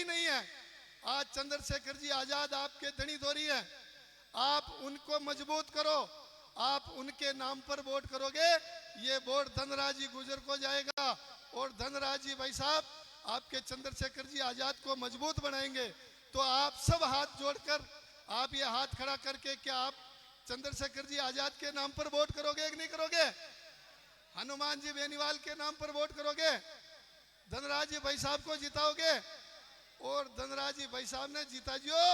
ही नहीं है। आज चंद्रशेखर जी आजाद आपके धनी धोरी है, आप उनको मजबूत करो, आप उनके नाम पर वोट करोगे, ये वोट धनराज जी गुर्जर को जाएगा और धनराज जी भाई साहब आपके चंद्रशेखर जी आजाद को मजबूत बनाएंगे। तो आप सब हाथ जोड़कर आप ये हाथ खड़ा करके क्या आप चंद्रशेखर जी आजाद के नाम पर वोट करोगे कि नहीं करोगे? हनुमान जी बेनीवाल के नाम पर वोट करोगे? धनराज जी भाई साहब को जिताओगे? और धनराज जी भाई साहब ने जीता जियो,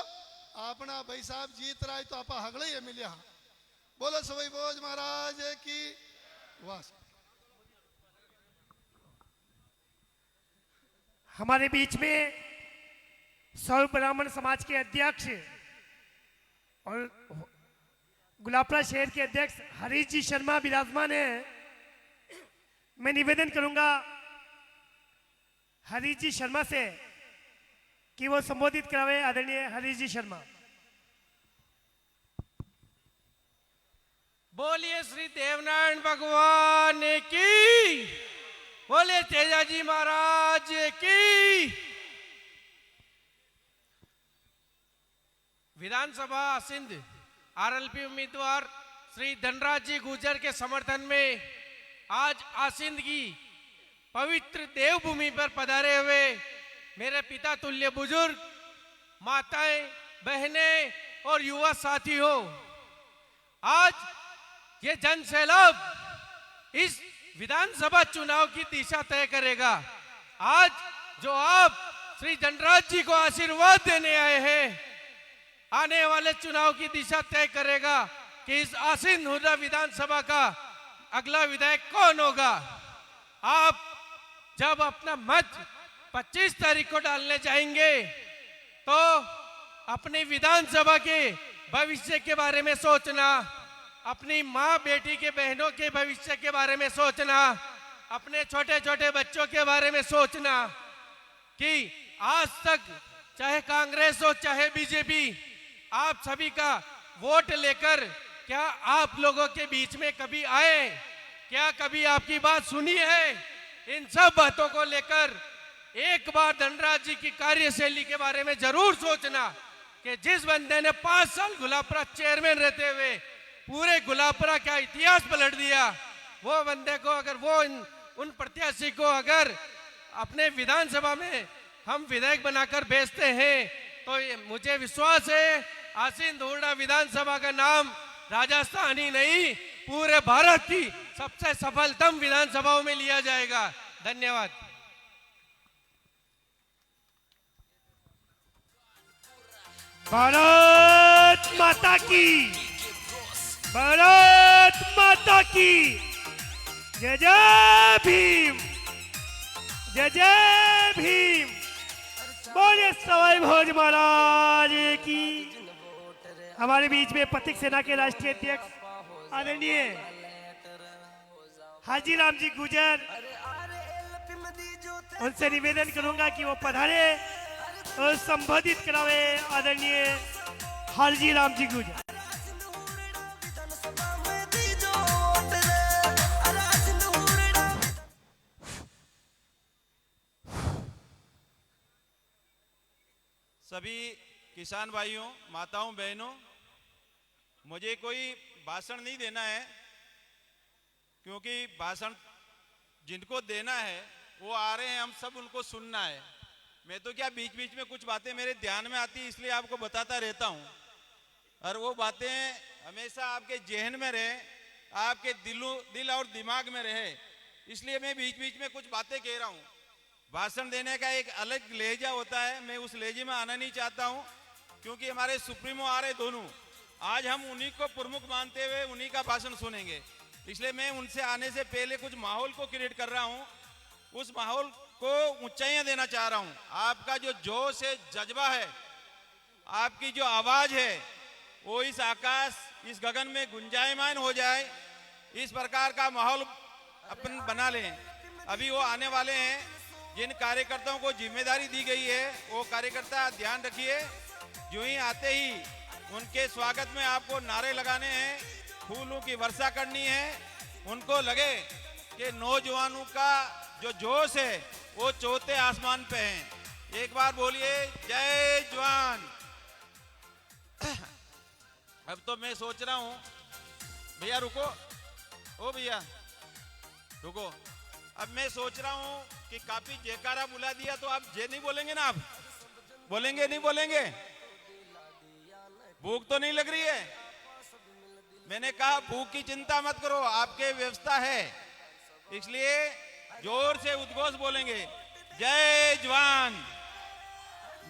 अपना भाई साहब जीत रहा है तो आप हगड़े ही मिले। हाँ बोलो सवई भोज महाराज की वाह। हमारे बीच में सर्व ब्राह्मण समाज के अध्यक्ष और गुलाबपुरा शहर के अध्यक्ष हरीश जी शर्मा विराजमान है। मैं निवेदन करूंगा हरीश जी शर्मा से कि वो संबोधित करावे। आदरणीय हरीश जी शर्मा। बोलिए श्री देवनारायण भगवान की, बोले तेजाजी महाराज की। विधानसभा सिंध आरएलपी उम्मीदवार श्री धनराज जी गुर्जर के समर्थन में आज आसिंद की पवित्र देवभूमि पर पधारे हुए मेरे पिता तुल्य बुजुर्ग, माताएं, बहनें और युवा साथियों, आज ये जन सैलाब इस विधानसभा चुनाव की दिशा तय करेगा। आज जो आप श्री धनराज जी को आशीर्वाद देने आए हैं, आने वाले चुनाव की दिशा तय करेगा कि इस आसीन हुर्रा विधानसभा का अगला विधायक कौन होगा। आप जब अपना मत 25 तारीख को डालने जाएंगे तो अपनी विधानसभा के भविष्य के बारे में सोचना, अपनी माँ बेटी के बहनों के भविष्य के बारे में सोचना, अपने छोटे छोटे बच्चों के बारे में सोचना कि आज तक चाहे कांग्रेस हो चाहे बीजेपी, आप सभी का वोट लेकर क्या आप लोगों के बीच में कभी आए? क्या कभी आपकी बात सुनी है? इन सब बातों को लेकर एक बार धनराज जी की कार्यशैली के बारे में जरूर सोचना कि जिस बंदे ने 5 साल गुलाबपुरा चेयरमैन रहते हुए पूरे गुलाबपुरा का इतिहास पलट दिया, वो बंदे को अगर उन प्रत्याशी को अगर अपने विधानसभा में हम विधायक बनाकर भेजते हैं तो मुझे विश्वास है आसीन धुर्रा विधानसभा का नाम राजस्थान ही नहीं पूरे भारत की सबसे सफलतम विधानसभाओं में लिया जाएगा। धन्यवाद। भारत माता की, भारत माता की जय जय भीम, जय जय भीम। बोले सवाई भोज महाराज की। हमारे बीच में पथिक सेना के राष्ट्रीय अध्यक्ष आदरणीय हाजी राम जी गुर्जर, उनसे निवेदन करूंगा कि वो पधारे और संबोधित करावे। आदरणीय हाजी राम जी गुर्जर। सभी किसान भाइयों, माताओं, बहनों, मुझे कोई भाषण नहीं देना है क्योंकि भाषण जिनको देना है वो आ रहे हैं, हम सब उनको सुनना है। मैं तो क्या बीच बीच में कुछ बातें मेरे ध्यान में आती इसलिए आपको बताता रहता हूँ और वो बातें हमेशा आपके जहन में रहे, आपके दिल और दिमाग में रहे, इसलिए मैं बीच बीच में कुछ बातें कह रहा हूँ। भाषण देने का एक अलग लहजा होता है, मैं उस लहजे में आना नहीं चाहता हूँ क्योंकि हमारे सुप्रीमो आ रहे दोनों, आज हम उन्हीं को प्रमुख मानते हुए उन्हीं का भाषण सुनेंगे, इसलिए मैं उनसे आने से पहले कुछ माहौल को क्रिएट कर रहा हूँ, उस माहौल को ऊंचाइयां देना चाह रहा हूँ। आपका जो जोश है, जज्बा है, आपकी जो आवाज है वो इस आकाश, इस गगन में गुंजायमान हो जाए, इस प्रकार का माहौल अपन बना लें। अभी वो आने वाले हैं, जिन कार्यकर्ताओं को जिम्मेदारी दी गई है वो कार्यकर्ता ध्यान रखिए, जो ही आते ही उनके स्वागत में आपको नारे लगाने हैं, फूलों की वर्षा करनी है, उनको लगे कि नौजवानों का जो जोश है वो चौथे आसमान पे है। एक बार बोलिए जय जवान। अब तो मैं सोच रहा हूं, भैया रुको, ओ भैया रुको। अब मैं सोच रहा हूं कि काफी जयकारा बुला दिया, तो आप जय नहीं बोलेंगे ना? आप बोलेंगे नहीं बोलेंगे? भूख तो नहीं लग रही है? मैंने कहा भूख की चिंता मत करो, आपके व्यवस्था है, इसलिए जोर से उद्घोष बोलेंगे जय जवान,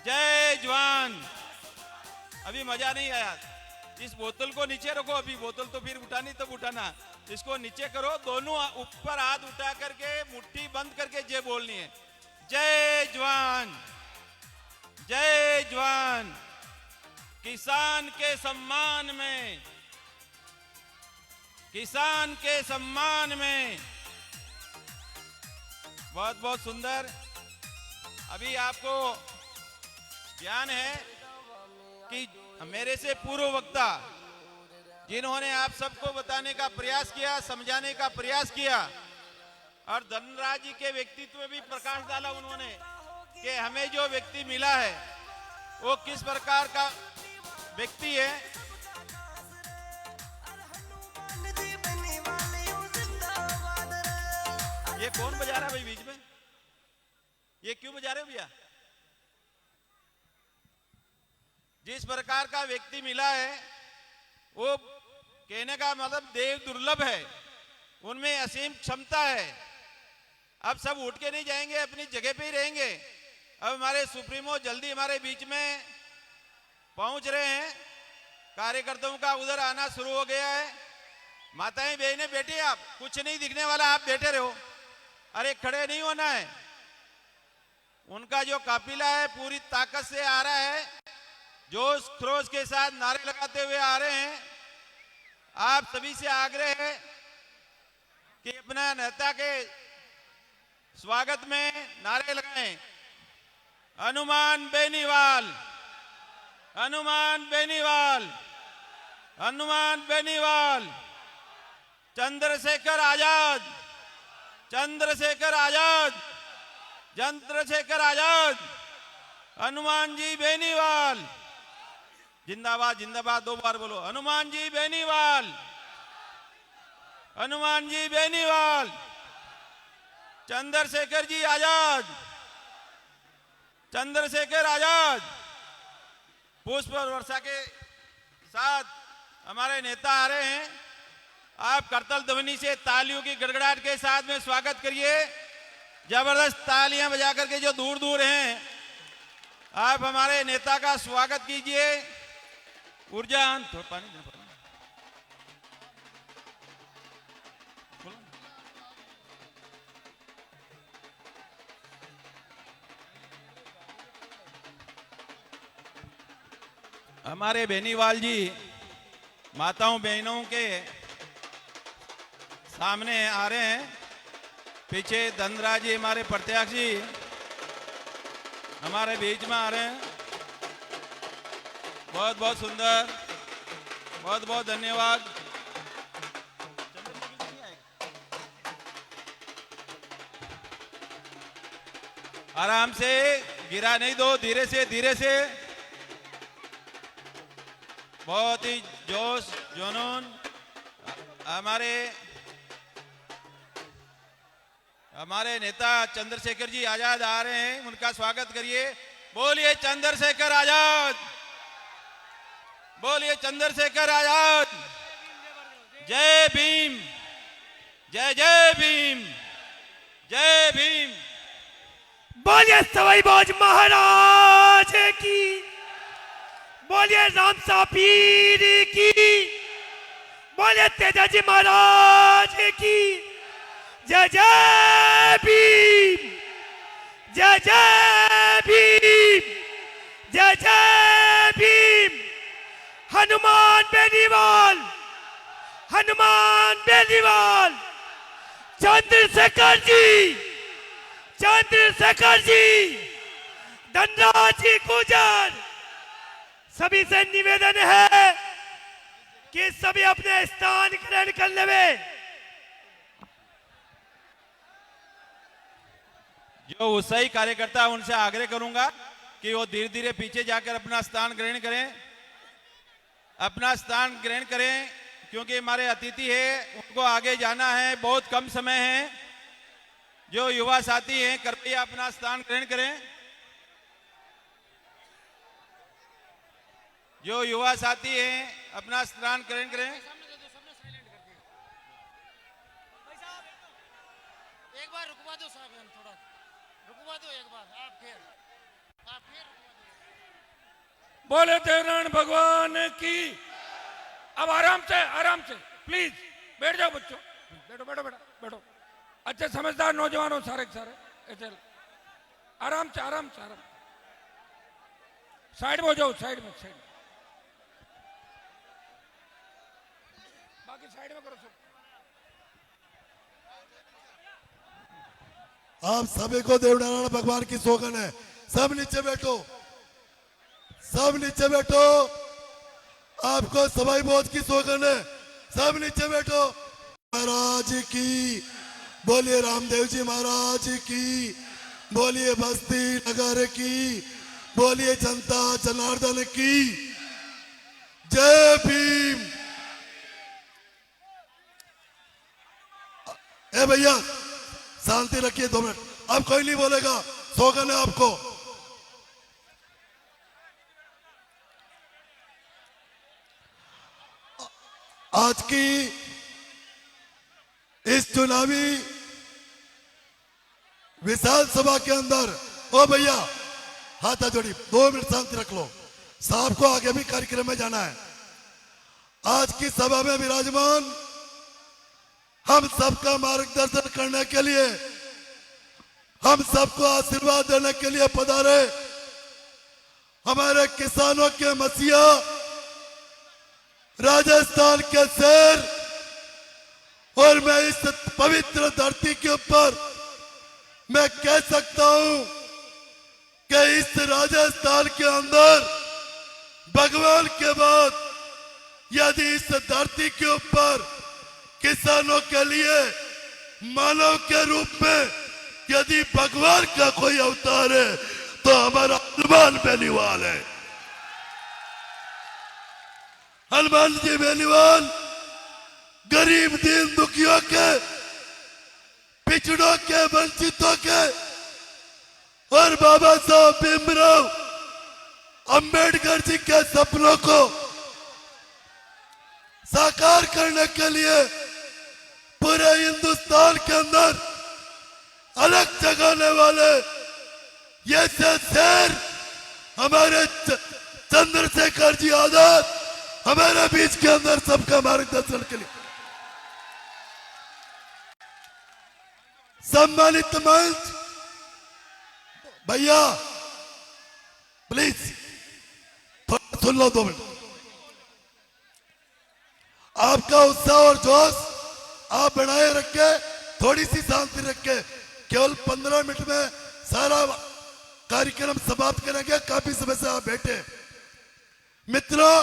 जय जवान। अभी मजा नहीं आया। इस बोतल को नीचे रखो, अभी बोतल तो फिर उठानी तब उठाना, इसको नीचे करो, दोनों ऊपर हाथ उठा करके मुट्ठी बंद करके जय बोलनी है। जय जवान, जय जवान। किसान के सम्मान में, किसान के सम्मान में। बहुत बहुत सुंदर। अभी आपको ज्ञान है कि मेरे से पूर्व वक्ता जिन्होंने आप सबको बताने का प्रयास किया, समझाने का प्रयास किया, और धनराज जी के व्यक्तित्व में भी प्रकाश डाला उन्होंने कि हमें जो व्यक्ति मिला है वो किस प्रकार का व्यक्ति है। ये कौन बजा रहा है भाई बीच में? ये क्यों बजा रहे हो भैया? जिस प्रकार का व्यक्ति मिला है वो कहने का मतलब देव दुर्लभ है, उनमें असीम क्षमता है। अब सब उठ के नहीं जाएंगे, अपनी जगह पे ही रहेंगे। अब हमारे सुप्रीमो जल्दी हमारे बीच में पहुंच रहे हैं। कार्यकर्ताओं का उधर आना शुरू हो गया है। माताएं बहनें बैठिए, आप कुछ नहीं दिखने वाला, आप बैठे रहो। अरे खड़े नहीं होना है। उनका जो काफिला है पूरी ताकत से आ रहा है, जोश खरोश के साथ नारे लगाते हुए आ रहे हैं। आप सभी से आग्रह है कि अपना नेता के स्वागत में नारे लगाएं। हनुमान बेनीवाल, हनुमान बेनीवाल, हनुमान बेनीवाल। चंद्रशेखर आजाद, चंद्रशेखर आजाद, चंद्रशेखर आजाद। हनुमान जी बेनीवाल जिंदाबाद, जिंदाबाद। दो बार बोलो, हनुमान जी बेनीवाल, हनुमान जी बेनीवाल। चंद्रशेखर जी आजाद, चंद्रशेखर आजाद। पुष्प वर्षा के साथ हमारे नेता आ रहे हैं। आप करतल ध्वनि से तालियों की गड़गड़ाहट के साथ में स्वागत करिए। जबरदस्त तालियां बजा करके जो दूर दूर हैं, आप हमारे नेता का स्वागत कीजिए। ऊर्जा थोड़ा पानी देना पड़ेगा। हमारे बेनीवाल जी माताओं बहनों के सामने आ रहे हैं। पीछे धनराज जी हमारे प्रत्याशी जी हमारे बीच में आ रहे हैं। बहुत बहुत सुंदर, बहुत बहुत धन्यवाद। आराम से, गिरा नहीं दो, धीरे से धीरे से। बहुत ही जोश जुनून। हमारे नेता चंद्रशेखर जी आजाद आ रहे हैं, उनका स्वागत करिए। बोलिए चंद्रशेखर आजाद, बोलिए चंद्रशेखर आजाद। जय भीम, जय जय भीम, जय भीम। बोलिए सवाई बाज महाराज की, बोलिए रामसा पीर की, बोलिए तेजाजी महाराज की। जय जय भीम, जय जय भीम, जय जय भीम। हनुमान बेनीवाल, हनुमान बेनीवाल। चंद्रशेखर जी, चंद्रशेखर जी, धनराज जी गुजर। सभी से निवेदन है कि सभी अपने स्थान ग्रहण कर लेवे। जो उत्साही कार्यकर्ता है उनसे आग्रह करूंगा कि वो धीरे धीरे पीछे जाकर अपना स्थान ग्रहण करें, अपना स्थान ग्रहण करें, क्योंकि हमारे अतिथि है उनको आगे जाना है, बहुत कम समय है। जो युवा साथी हैं कृपया अपना स्थान ग्रहण करें। जो युवा साथी हैं अपना स्थान ग्रहण करें। एक बार रुकवा दो साहब, हम थोड़ा रुकवा दो एक बार, आप फिर रुकवा दो। बोले देवनारायण भगवान की। अब आराम से प्लीज बैठ जाओ बच्चों, बैठो बैठो बैठो बैठो। अच्छे समझदार नौजवान हो सारे के सारे, ऐसे आराम से साइड में हो जाओ, साइड में बाकी साइड में करो सब। आप सभी को देवनारायण भगवान की सौगंध है। सब नीचे बैठो, सब नीचे बैठो। आपको सवाई बोध की सौगंध है। सब नीचे बैठो। महाराज की बोलिए, रामदेव जी महाराज की बोलिए, बस्ती नगर की बोलिए, जनता जनार्दन की जय भीम। ए भैया शांति रखिए 2 मिनट, अब कोई नहीं बोलेगा, सौगंध है आपको। आज की इस चुनावी विशाल सभा के अंदर, ओ भैया हाथ जोड़ी 2 मिनट शांति रख लो, साहब को आगे भी कार्यक्रम में जाना है। आज की सभा में विराजमान हम सबका मार्गदर्शन करने के लिए, हम सबको आशीर्वाद देने के लिए पधारे हमारे किसानों के मसीहा, राजस्थान के शेर। और मैं इस पवित्र धरती के ऊपर मैं कह सकता हूं कि इस राजस्थान के अंदर भगवान के बाद यदि इस धरती के ऊपर किसानों के लिए मानव के रूप में यदि भगवान का कोई अवतार है तो हमारा हनुमान बेनीवाल है। हनुमान जी बेनीवाल गरीब दीन दुखियों के, पिछड़ों के, वंचितों के और बाबा साहब भीमराव अंबेडकर जी के सपनों को साकार करने के लिए पूरे हिंदुस्तान के अंदर अलग जगाने वाले ये शेर हमारे चंद्रशेखर जी आजाद हमारे बीच के अंदर सबका मार्गदर्शन के लिए। सम्मानित मंच भैया प्लीज थोड़ा सुन लो 2 मिनट। आपका उत्साह और जोश आप बनाए रखे, थोड़ी सी शांति रखे। केवल 15 मिनट में सारा कार्यक्रम समाप्त करेंगे, काफी समय से आप बैठे। मित्रों,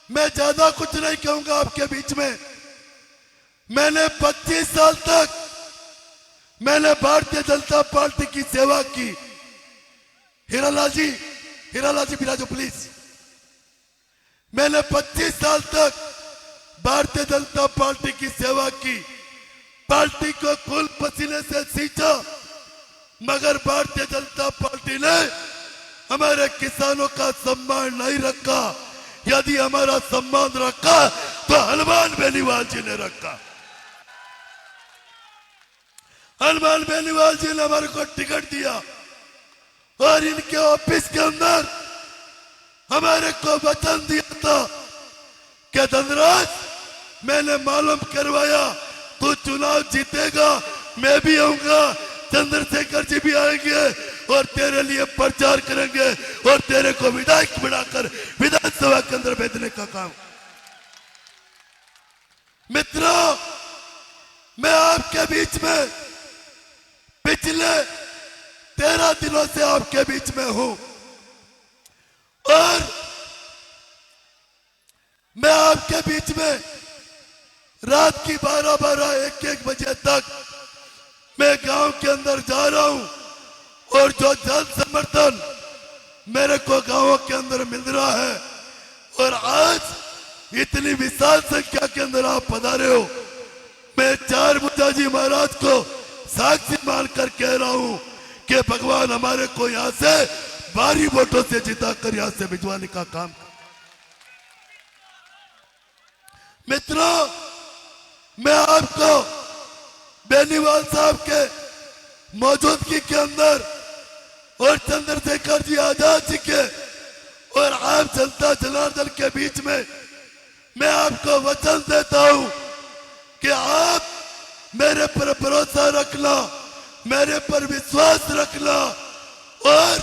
मैं ज्यादा कुछ नहीं कहूंगा आपके बीच में। मैंने 25 साल तक मैंने भारतीय जनता पार्टी की सेवा की। हीरालाल जी बिराजो प्लीज। मैंने 25 साल तक भारतीय जनता पार्टी की सेवा की, पार्टी को खून पसीने से सींचा, मगर भारतीय जनता पार्टी ने हमारे किसानों का सम्मान नहीं रखा। यदि हमारा सम्मान रखा तो हनुमान बेनीवाल जी ने रखा। हनुमान बेनीवाल जी ने हमारे को टिकट दिया और इनके ऑफिस के अंदर हमारे को वचन दिया था कि धनराज मैंने मालूम करवाया तू चुनाव जीतेगा, मैं भी आऊंगा, चंद्रशेखर जी भी आएंगे और तेरे लिए प्रचार करेंगे और तेरे को विधायक बनाकर विधानसभा के अंदर भेजने का काम। मित्रों, मैं आपके बीच में पिछले 13 दिनों से आपके बीच में हूं और मैं आपके बीच में रात की 12-12, 1-1 बजे तक मैं गांव के अंदर जा रहा हूं और जो जन समर्थन मेरे को गांवों के अंदर मिल रहा है, और आज इतनी विशाल संख्या के अंदर आप पधारे हो, मैं चार भुजा जी महाराज को साक्षी मानकर कह रहा हूं कि भगवान हमारे को यहां से भारी वोटों से जिताकर यहां से भिजवाने का काम कर। मित्रों, मैं आपको बेनीवाल साहब के मौजूदगी के अंदर और चंद्रशेखर जी आजाद जी के और आप जनता जनार्दन के बीच में मैं आपको वचन देता हूं कि आप मेरे पर भरोसा रखना, मेरे पर विश्वास रखना, और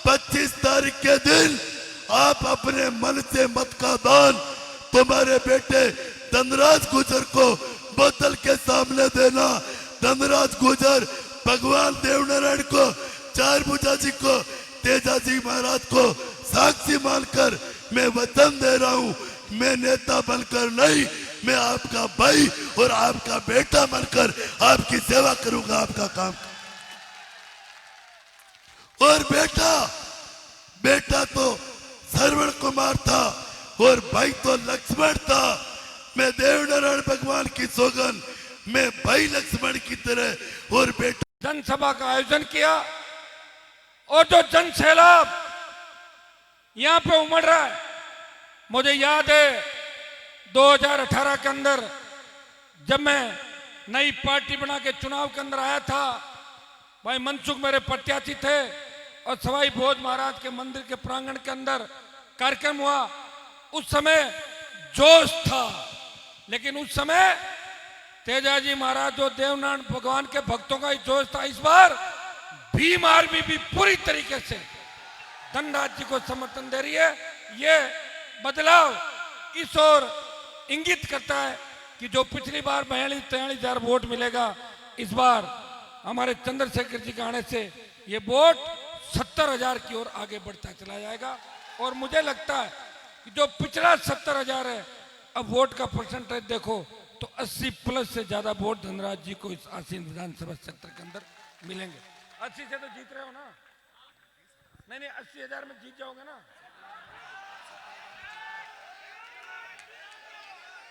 25 तारीख के दिन आप अपने मन से मत का दान तुम्हारे बेटे धनराज गुर्जर को बोतल के सामने देना। धनराज गुर्जर भगवान देवनारायण को, चार भुजा जी को, तेजा जी महाराज को साक्षी मानकर मैं वचन दे रहा हूं, मैं नेता बनकर नहीं, मैं आपका भाई और आपका बेटा बनकर आपकी सेवा करूंगा, आपका काम। और बेटा तो श्रवण कुमार था और भाई तो लक्ष्मण था। मैं देवनारायण भगवान की सौगंध, मैं भाई लक्ष्मण की तरह और बेटा। जनसभा का आयोजन किया और जो जन सैलाब यहां पे उमड़ रहा है, मुझे याद है 2018 के अंदर जब मैं नई पार्टी बना के चुनाव के अंदर आया था, भाई मनसुख मेरे प्रत्याशी थे और सवाई भोज महाराज के मंदिर के प्रांगण के अंदर कार्यक्रम हुआ। उस समय जोश था, लेकिन उस समय तेजाजी महाराज जो देवनारायण भगवान के भक्तों का ही जोश था। इस बार भीम आर्मी भी पूरी तरीके से धनराज जी को समर्थन दे रही है। ये बदलाव इस ओर इंगित करता है कि जो पिछली बार 42-43 हजार वोट मिलेगा, इस बार हमारे चंद्रशेखर जी के आने से ये वोट 70 हजार की ओर आगे बढ़ता चला जाएगा। और मुझे लगता है कि जो पिछला 70 हजार है, अब वोट का परसेंटेज देखो तो 80+ से ज्यादा वोट धनराज जी को इस आसीन विधानसभा क्षेत्र के अंदर मिलेंगे। 80 से तो जीत रहे हो ना? नहीं 80 हजार में जीत जाओगे ना?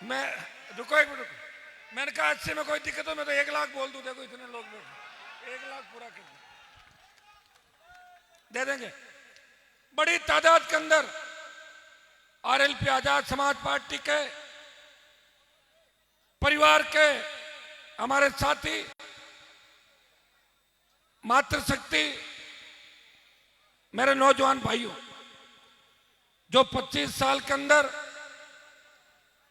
मैं रुको एक मिनट, मैंने कहा 80 में कोई दिक्कत हो, मैं तो 1 लाख बोल दूं। देखो इतने लोग 1 लाख पूरा कर दे देंगे। बड़ी तादाद के अंदर आरएलपी आजाद समाज पार्टी के परिवार के हमारे साथी मातृशक्ति मेरे नौजवान भाइयों, जो 25 साल के अंदर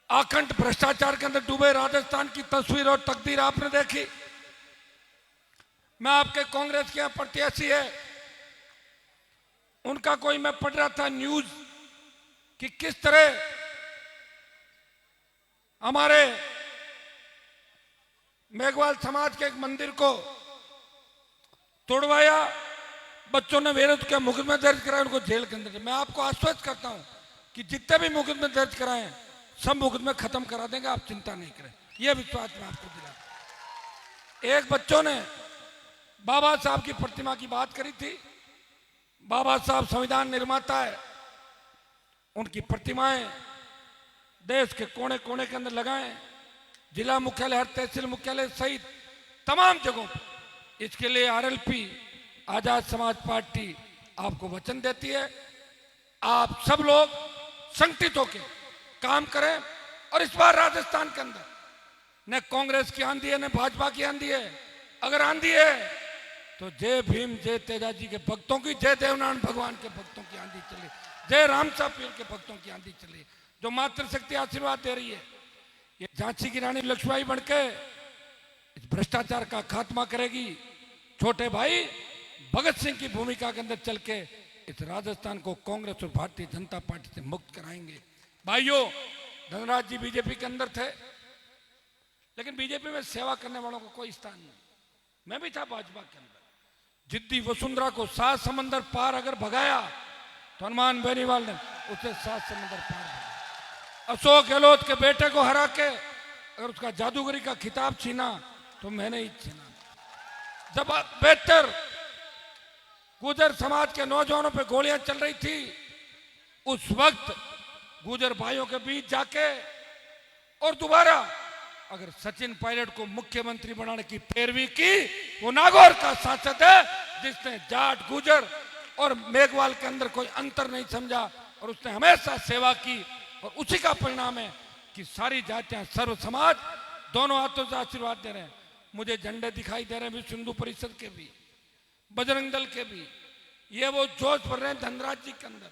आखंड भ्रष्टाचार के अंदर डूबे राजस्थान की तस्वीर और तकदीर आपने देखी। मैं आपके कांग्रेस के यहां प्रत्याशी है, उनका कोई मैं पढ़ रहा था न्यूज कि किस तरह हमारे मेघवाल समाज के एक मंदिर को तोड़वाया, बच्चों ने विरोध किया, मुकदमे दर्ज कराए, उनको जेल के अंदर। मैं आपको आश्वस्त करता हूं कि जितने भी मुकदमे दर्ज कराए सब मुकदमे खत्म करा देंगे, आप चिंता नहीं करें, यह विश्वास मैं आपको दिला। एक बच्चों ने बाबा साहब की प्रतिमा की बात करी थी। बाबा साहब संविधान निर्माता है, उनकी प्रतिमाएं देश के कोने कोने के अंदर लगाएं, जिला मुख्यालय, हर तहसील मुख्यालय सहित तमाम जगहों पर। इसके लिए आरएलपी आजाद समाज पार्टी आपको वचन देती है, आप सब लोग संगठित होकर काम करें। और इस बार राजस्थान के अंदर न कांग्रेस की आंधी है न भाजपा की आंधी है। अगर आंधी है तो जय भीम, जय तेजाजी के भक्तों की, जय देवनारायण भगवान के भक्तों की आंधी चले, जय रामसा पीर के भक्तों की आंधी चले, जो मातृशक्ति आशीर्वाद दे रही है। ये झांसी की रानी लक्ष्मीबाई बनके इस भ्रष्टाचार का खात्मा करेगी। छोटे भाई भगत सिंह की भूमिका के अंदर चल के इस राजस्थान को कांग्रेस और भारतीय जनता पार्टी से मुक्त कराएंगे। भाइयों, धनराज जी बीजेपी के अंदर थे, लेकिन बीजेपी में सेवा करने वालों को कोई स्थान नहीं। मैं भी था भाजपा के अंदर। जिद्दी वसुंधरा को 7 समंदर पार अगर भगाया तो हनुमान बेनीवाल ने उसे 7 समंदर पार भगाया। अशोक गहलोत के बेटे को हरा के अगर उसका जादूगरी का खिताब छीना तो मैंने ही छीना। जब बेहतर गुजर समाज के नौजवानों पे गोलियां चल रही थी, उस वक्त गुजर भाइयों के बीच जाके और दोबारा अगर सचिन पायलट को मुख्यमंत्री बनाने की पैरवी की, वो नागौर का सांसद है जिसने जाट गुजर और मेघवाल के अंदर कोई अंतर नहीं समझा और उसने हमेशा सेवा की, और उसी का परिणाम है कि सारी जातियां, सर्व समाज दोनों हाथों से आशीर्वाद दे रहे हैं। मुझे झंडे दिखाई दे रहे हैं विश्व हिंदू परिषद के भी, बजरंग दल के भी। ये वो जोश भर रहे हैं धनराज जी के अंदर,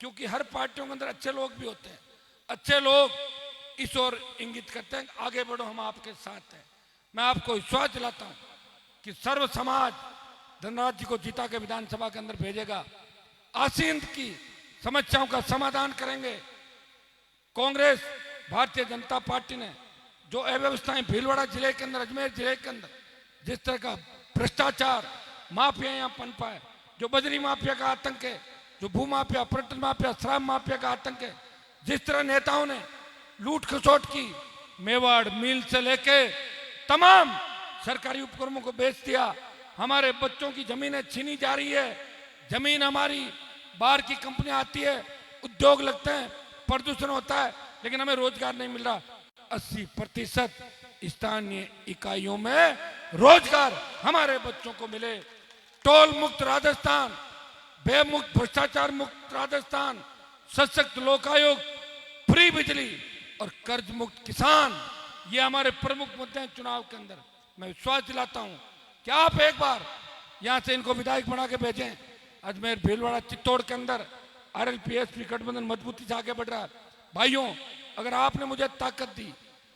क्योंकि हर पार्टियों के अंदर अच्छे लोग भी होते हैं। अच्छे लोग इस ओर इंगित करते हैं, आगे बढ़ो, हम आपके साथ हैं। मैं आपको विश्वास दिलाता हूं कि सर्व समाज धनराज जी को जीता के विधानसभा के अंदर भेजेगा, आसीन की समस्याओं का समाधान करेंगे। कांग्रेस, भारतीय जनता पार्टी ने जो अव्यवस्थाएं भीलवाड़ा जिले के अंदर, अजमेर जिले के अंदर जिस तरह का भ्रष्टाचार, माफिया यहाँ पनपा है, जो बजरी माफिया का आतंक है, जो भू माफिया, पर्यटन माफिया, शराब माफिया का आतंक है, जिस तरह नेताओं ने लूट खसोट की, मेवाड़ मिल से लेके तमाम सरकारी उपक्रमों को बेच दिया, हमारे बच्चों की जमीनें छीनी जा रही है, जमीन हमारी, बाहर की कंपनियां आती है, उद्योग लगते हैं, प्रदूषण होता है, लेकिन हमें रोजगार नहीं मिल रहा। 80% स्थानीय इकाइयों में रोजगार हमारे बच्चों को मिले। टोल मुक्त राजस्थान, व्यय मुक्त, भ्रष्टाचार मुक्त राजस्थान, सशक्त लोकायोग, फ्री बिजली और कर्ज मुक्त किसान, ये हमारे प्रमुख मुद्दे हैं चुनाव के अंदर। मैं विश्वास दिलाता हूं कि आप एक बार यहां से इनको विधायक बना के भेजें। अजमेर, भीलवाड़ा, चित्तौड़ के अंदर RLP-SP गठबंधन मजबूती से आगे बढ़ रहा है। भाइयों, अगर आपने मुझे ताकत दी,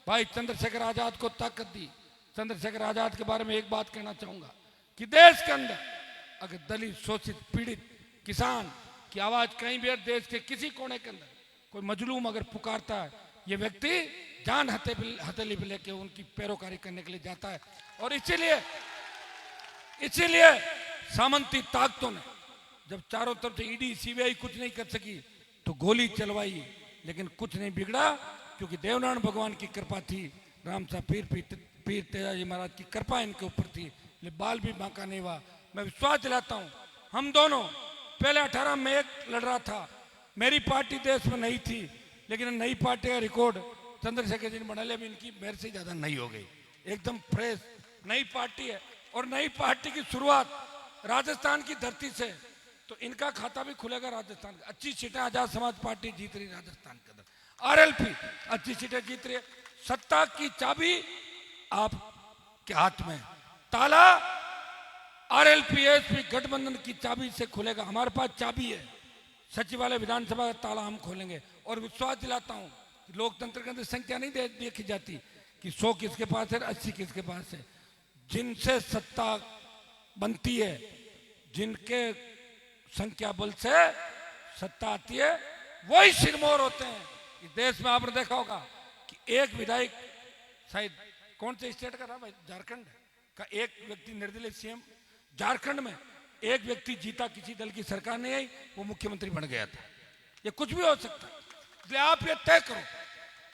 भाई चंद्रशेखर आजाद को ताकत दी, चंद्रशेखर आजाद के बारे में एक बात कहना चाहूंगा कि देश के अंदर अगर दलित, शोषित, पीड़ित, किसान की आवाज कहीं भी, देश के किसी कोने के अंदर कोई मजलूम अगर पुकारता है, ये व्यक्ति जान हथेली पे लेके उनकी पैरोकारी करने के लिए जाता है। और इसीलिए सामंती ताकतों ने जब चारों तरफ से ED, CBI कुछ नहीं कर सकी तो गोली चलवाई, लेकिन कुछ नहीं बिगड़ा, क्योंकि देवनारायण भगवान की कृपा थी, राम साहब पीर तेजाजी महाराज की कृपा इनके ऊपर थी, ले बाल भी बांका नहीं हुआ। मैं विश्वास दिलाता हूं, हम दोनों पहले 18 में एक लड़ रहा था, मेरी पार्टी देश में नहीं थी, लेकिन नई पार्टी का रिकॉर्ड चंद्रशेखर जी ने बना लिया, इनकी मेरे से ज्यादा नहीं हो गई, एकदम फ्रेश नई पार्टी है। और नई पार्टी की शुरुआत राजस्थान की धरती से, तो इनका खाता भी खुलेगा राजस्थान का। अच्छी सीटें आजाद समाज पार्टी जीत रही राजस्थान के अंदर, RLP अच्छी सीटें जीत रही है। सत्ता की चाबी आपके हाथ में, ताला RLP-SP गठबंधन की चाबी से खुलेगा। हमारे पास चाबी है, सचिवालय, विधानसभा का ताला हम खोलेंगे। और विश्वास दिलाता हूं कि लोकतंत्र के अंदर संख्या नहीं देखी जाती कि 100 किसके पास है, 80 किसके पास है। जिनसे सत्ता बनती है, जिनके संख्या बल से सत्ता आती है, वही सिरमौर होते हैं। इस देश में आपने देखा होगा कि एक विधायक, शायद कौन से स्टेट का था भाई, झारखंड का एक व्यक्ति निर्दलीय CM, झारखंड में एक व्यक्ति जीता, किसी दल की सरकार नहीं आई, वो मुख्यमंत्री बन गया था। ये कुछ भी हो सकता है, इसलिए आप ये तय करो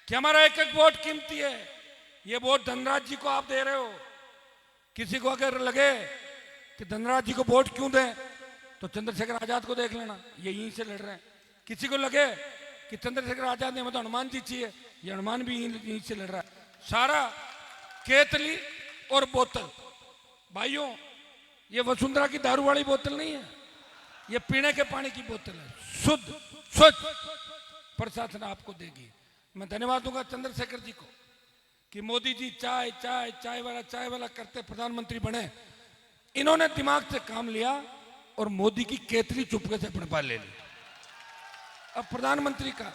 कि हमारा एक एक वोट कीमती है। ये वोट धनराज जी को आप दे रहे हो, किसी को अगर लगे कि धनराज जी को वोट क्यों दें, तो चंद्रशेखर आजाद को देख लेना, ये यहीं से लड़ रहे हैं। किसी को लगे कि चंद्रशेखर आजाद ने मतलब हनुमान जी चाहिए, ये हनुमान भी यहीं से लड़ रहा है। सारा केतली और बोतल, भाइयों ये वसुंधरा की दारू वाली बोतल नहीं है, ये पीने के पानी की बोतल है, शुद्ध स्वच्छ प्रशासन आपको देगी। मैं धन्यवाद दूंगा चंद्रशेखर जी को कि मोदी जी चाय चाय चाय वाला करते प्रधानमंत्री बने। इन्होंने दिमाग से काम लिया और मोदी की केतली चुपके से अपने पास ले ली। अब प्रधानमंत्री का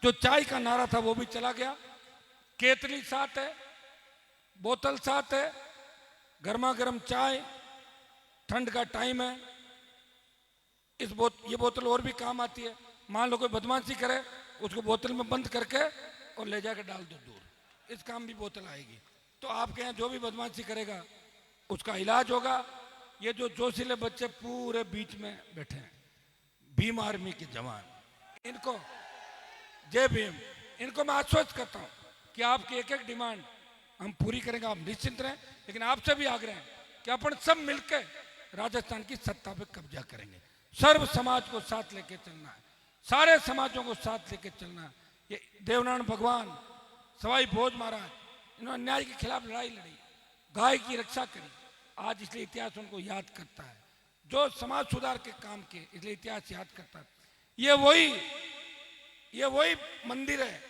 जो चाय का नारा था वो भी चला गया, केतली साथ है, बोतल साथ है, गर्मा गर्म चाय, ठंड का टाइम है, ये बोतल और भी काम आती है। मान लो कोई बदमाशी करे, उसको बोतल में बंद करके और ले जाकर डाल दो दूर, इस काम भी बोतल आएगी। तो आपके यहाँ जो भी बदमाशी करेगा उसका इलाज होगा। ये जो जोशीले बच्चे पूरे बीच में बैठे हैं, भीम आर्मी के जवान, इनको जय भीम, इनको मैं आश्वस्त करता हूं कि आपकी एक एक डिमांड हम पूरी करेंगे, आप निश्चिंत रहें। लेकिन आपसे भी आग्रह है कि अपन सब मिलकर राजस्थान की सत्ता पे कब्जा करेंगे। सर्व समाज को साथ लेके चलना है, सारे समाजों को साथ लेके चलना है। ये देवनारायण भगवान, सवाई भोज महाराज, इन्होंने अन्याय के खिलाफ लड़ाई लड़ी, गाय की रक्षा करी। आज इसलिए इतिहास उनको याद करता है, जो समाज सुधार के काम किए, इसलिए इतिहास याद करता है। ये वही मंदिर है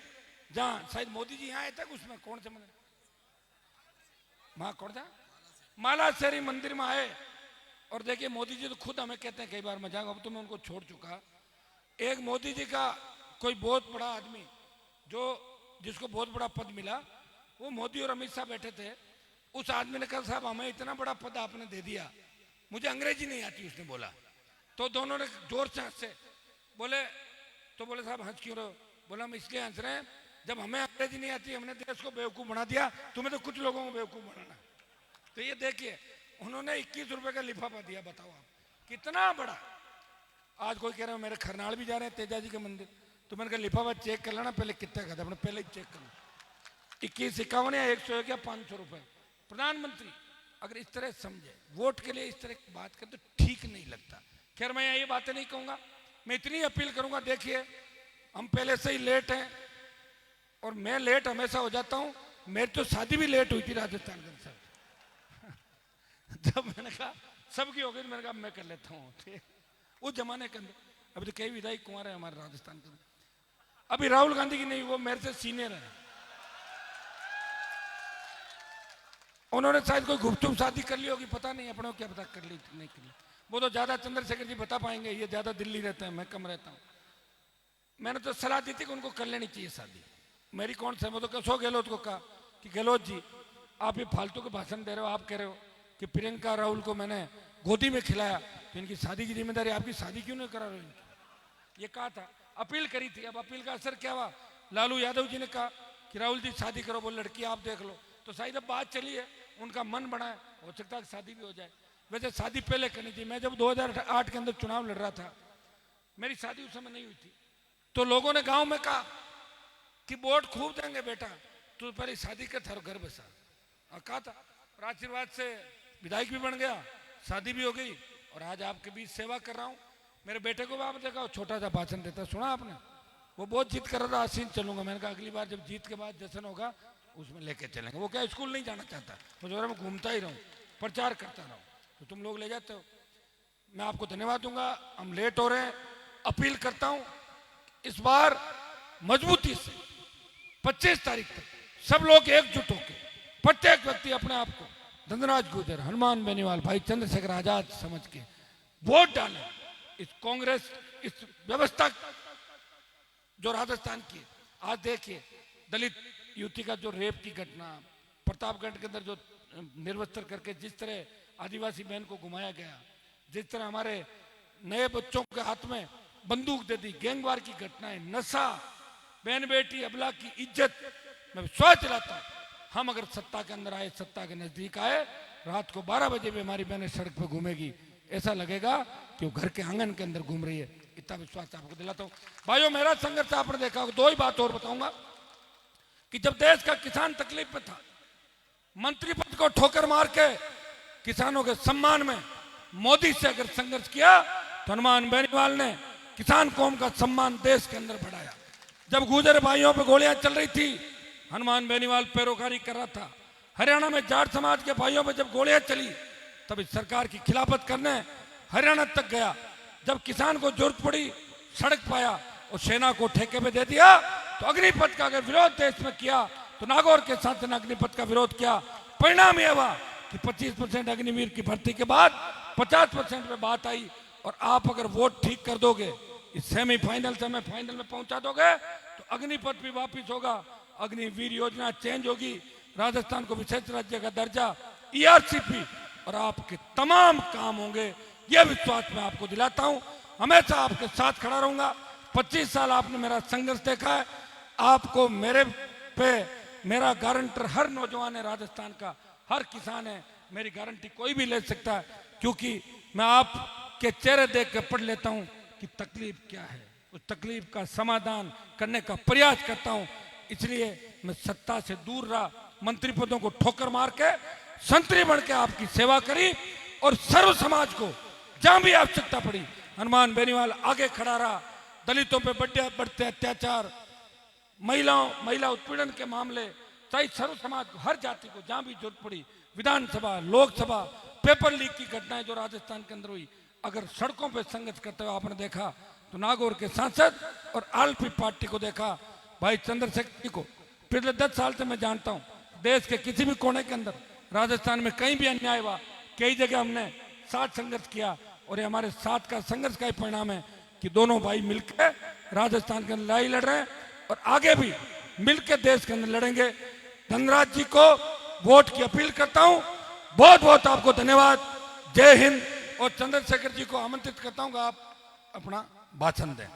जहां शायद मोदी जी यहाँ आए थे, उसमें कौन से मंदिर, वहां कौन था, मालाशेरी मंदिर में आए। और देखिए मोदी जी तो खुद हमें कहते हैं कई बार मजाक, अब तो मैं उनको छोड़ चुका। एक मोदी जी का कोई बहुत बड़ा आदमी जिसको बहुत बड़ा पद मिला, वो मोदी और अमित शाह बैठे थे। उस आदमी ने कहा साहब हमें इतना बड़ा पद आपने दे दिया, मुझे अंग्रेजी नहीं आती, उसने बोला। तो दोनों ने जोर से हंसे, बोले साहब हंस क्यों रहे? बोला हम इसलिए हंस रहे हैं, जब हमें अंग्रेजी नहीं आती हमने देश को बेवकूफ बना दिया, तुम्हें तो कुछ लोगों को बेवकूफ बनाना। तो ये देखिए उन्होंने 21 रुपए का लिफाफा दिया, बताओ आप कितना बड़ा। आज कोई कह रहा है मेरे खरनाल भी जा रहे हैं तेजा जी के मंदिर, तो मैंने कहा लिफाफा चेक कर लेना पहले कितना का था, अपने पहले ही चेक करना। 2151 या 101 या 500 रुपए। प्रधानमंत्री अगर इस तरह समझे, वोट के लिए इस तरह की बात करे तो ठीक नहीं लगता। खैर मैं ये बातें नहीं कहूंगा, मैं इतनी अपील करूंगा, देखिए हम पहले से ही लेट हैं और मैं लेट हमेशा हो जाता हूं। मेरी तो शादी भी लेट हुई थी राजस्थान के अंदर। जब मैंने कहा सबकी हो गई, मैंने कहा मैं कर लेता हूँ। उस जमाने के अंदर अभी तो कई विधायक कुमार है हमारे राजस्थान के अंदर। अभी राहुल गांधी की नहीं, वो मेरे से सीनियर है। उन्होंने शायद कोई गुपचुप शादी कर ली होगी, पता नहीं, अपने को क्या पता कर ली नहीं कर ली। वो तो ज्यादा चंद्रशेखर जी बता पाएंगे, ये ज्यादा दिल्ली रहते हैं, मैं कम रहता हूँ। मैंने तो सलाह दी थी कि उनको कर लेनी चाहिए शादी। मेरी कौन सा, मैं तो कसो गहलोत को कहा कि गहलोत जी आप ये फालतू के भाषण दे रहे हो, आप कह रहे हो कि प्रियंका राहुल को मैंने गोदी में खिलाया, तो इनकी शादी की जिम्मेदारी आपकी, शादी क्यों नहीं करा रहे इनकी? ये कहा था, अपील करी थी। अब अपील का असर क्या हुआ? लालू यादव जी ने कहा कि राहुल जी शादी करो, वो लड़की आप देख लो। तो शायद अब बात चली है, उनका मन बना है, हो सकता है शादी भी हो जाए। वैसे शादी पहले करनी थी। मैं जब 2008 के अंदर चुनाव लड़ रहा था, मेरी शादी उस समय नहीं हुई थी, तो लोगों ने गांव में कहा कि वोट खूब देंगे बेटा, तू पहले शादी कर, थारो घर बसा। और कहा था, और आशीर्वाद से विधायक भी बन गया, शादी भी हो गई, और आज आपके बीच सेवा कर रहा हूँ। मेरे बेटे को भी आप देखा, छोटा सा भाषण देता, सुना आपने? वो बहुत जिद कर रहा था, आसीन चलूंगा। मैंने कहा अगली बार जब जीत के बाद जश्न होगा उसमें लेके चलेंगे। वो क्या स्कूल नहीं जाना चाहता, मुझे मैं घूमता ही रहूँ, प्रचार करता रहूँ, तो तुम लोग ले जाते हो। मैं आपको धन्यवाद दूंगा, हम लेट हो रहे हैं। अपील करता हूं इस बार मजबूती से 25 तारीख तक सब लोग एकजुट होकर, प्रत्येक व्यक्ति अपने आप को धनराज गुर्जर, हनुमान बेनीवाल, भाई चंद्रशेखर आजाद समझ के वोट डालें। इस कांग्रेस, इस व्यवस्था जो राजस्थान की, आज देखिए दलित युवती का जो रेप की घटना, प्रतापगढ़ के अंदर जो निर्वस्त्र करके जिस तरह आदिवासी बहन को घुमाया गया, जिस तरह हमारे नए बच्चों के हाथ में बंदूक दे दी, गैंगवार की घटनाएं, नशा, बहन बेटी अबला की इज्जत। मैं विश्वास दिलाता हूं, हम अगर सत्ता के अंदर आए, सत्ता के नजदीक आए, रात को 12 बजे भी हमारी बहनें सड़क पर घूमेगी, ऐसा लगेगा कि वो घर के आंगन के अंदर घूम रही है। इतना विश्वास आपको दिलाता हूं। भाइयों, मेरा संघर्ष आपने देखा होगा। 2 ही बात और बताऊंगा कि जब देश का किसान तकलीफ में था, मंत्री पद को ठोकर मार के किसानों के सम्मान में मोदी से अगर संघर्ष किया, तो हनुमान बेनीवाल ने किसान कौम का सम्मान देश के अंदर बढ़ाया। जब गुर्जर भाइयों पे गोलियां चल रही थी, हनुमान बेनीवाल पैरोकारी कर रहा था। हरियाणा में जाट समाज के भाइयों पे जब गोलियां चली, तब इस सरकार की खिलाफत करने हरियाणा तक गया। जब किसान को जरूरत पड़ी, सड़क पाया और सेना को ठेके पे दे दिया। तो अग्निपथ का अगर विरोध देश में किया, तो नागौर के साथ अग्निपथ का विरोध किया। परिणाम यह हुआ कि 25% अग्निवीर की भर्ती के बाद 50% पे बात आई। और आप अगर वोट ठीक कर दोगे, इस सेमीफाइनल से हमें फाइनल में पहुंचा दोगे, तो अग्निपथ भी वापिस होगा, अग्निवीर योजना चेंज होगी, राजस्थान को विशेष राज्य का दर्जा, ERCP, और आपके तमाम काम होंगे। यह विश्वास मैं आपको दिलाता हूं। हमेशा आपके साथ खड़ा रहूंगा। 25 साल आपने मेरा संघर्ष देखा है। आपको मेरे पे मेरा गारंटर हर नौजवान है राजस्थान का, हर किसान है, मेरी गारंटी कोई भी ले सकता है, क्योंकि मैं आपके चेहरे देख के पढ़ लेता हूं कि तकलीफ क्या है, उस तकलीफ का समाधान करने का प्रयास करता हूं। इसलिए मैं सत्ता से दूर रहा, मंत्री पदों को ठोकर मार के संतरी बन के आपकी सेवा करी। और सर्व समाज को जहां भी आवश्यकता पड़ी, हनुमान बेनीवाल आगे खड़ा रहा। दलितों पे बढ़ते अत्याचार, महिला उत्पीड़न के मामले, चाहे सर्व समाज को, हर जाति को जहां भी जरूरत पड़ी, विधानसभा, लोकसभा, पेपर लीक की घटनाएं जो राजस्थान के अंदर हुई, अगर सड़कों पे संघर्ष करते हुए आपने देखा तो नागौर के सांसद और आरएलपी पार्टी को देखा, भाई चंद्रशेखर जी को पिछले 10 साल से मैं जानता हूं, देश के किसी भी कोने के अंदर राजस्थान में कहीं भी अन्याय हुआ, कई जगह हमने साथ संघर्ष किया, और ये हमारे साथ का संघर्ष का ही परिणाम है कि दोनों भाई मिलकर राजस्थान के अंदर लड़ाई लड़ रहे हैं और आगे भी मिलकर देश के अंदर लड़ेंगे। धनराज जी को वोट की अपील करता हूं। बहुत बहुत आपको धन्यवाद। जय हिंद। और चंद्रशेखर जी को आमंत्रित करता हूं कि आप अपना भाषण दें।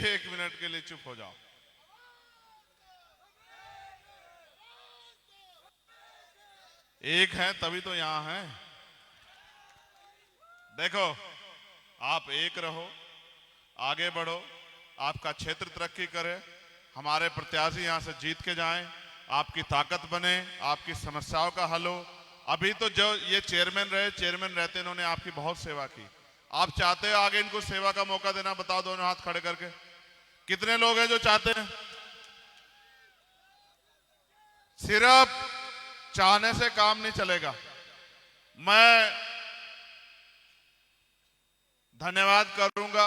एक मिनट के लिए चुप हो जाओ। एक है तभी तो यहां है। देखो, आप एक रहो, आगे बढ़ो, आपका क्षेत्र तरक्की करे, हमारे प्रत्याशी यहां से जीत के जाएं, आपकी ताकत बने, आपकी समस्याओं का हल हो। अभी तो जो ये चेयरमैन रहते इन्होंने आपकी बहुत सेवा की। आप चाहते हो आगे इनको सेवा का मौका देना? बताओ दोनों हाथ खड़े करके, कितने लोग हैं जो चाहते हैं? सिर्फ चाहने से काम नहीं चलेगा। मैं धन्यवाद करूंगा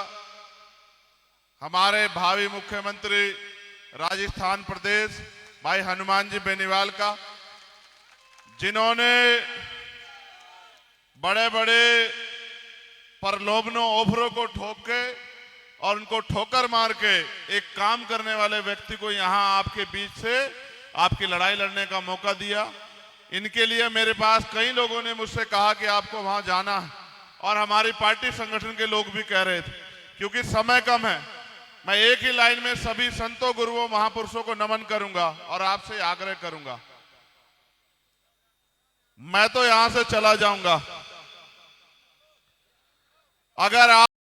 हमारे भावी मुख्यमंत्री राजस्थान प्रदेश भाई हनुमान जी बेनीवाल का, जिन्होंने बड़े बड़े प्रलोभनों ओभरों को ठोक के और उनको ठोकर मार के एक काम करने वाले व्यक्ति को यहां आपके बीच से आपकी लड़ाई लड़ने का मौका दिया। इनके लिए मेरे पास कई लोगों ने मुझसे कहा कि आपको वहां जाना है, और हमारी पार्टी संगठन के लोग भी कह रहे थे। क्योंकि समय कम है, मैं एक ही लाइन में सभी संतों, गुरुओं, महापुरुषों को नमन करूंगा और आपसे आग्रह करूंगा। मैं तो यहां से चला जाऊंगा, अगर आप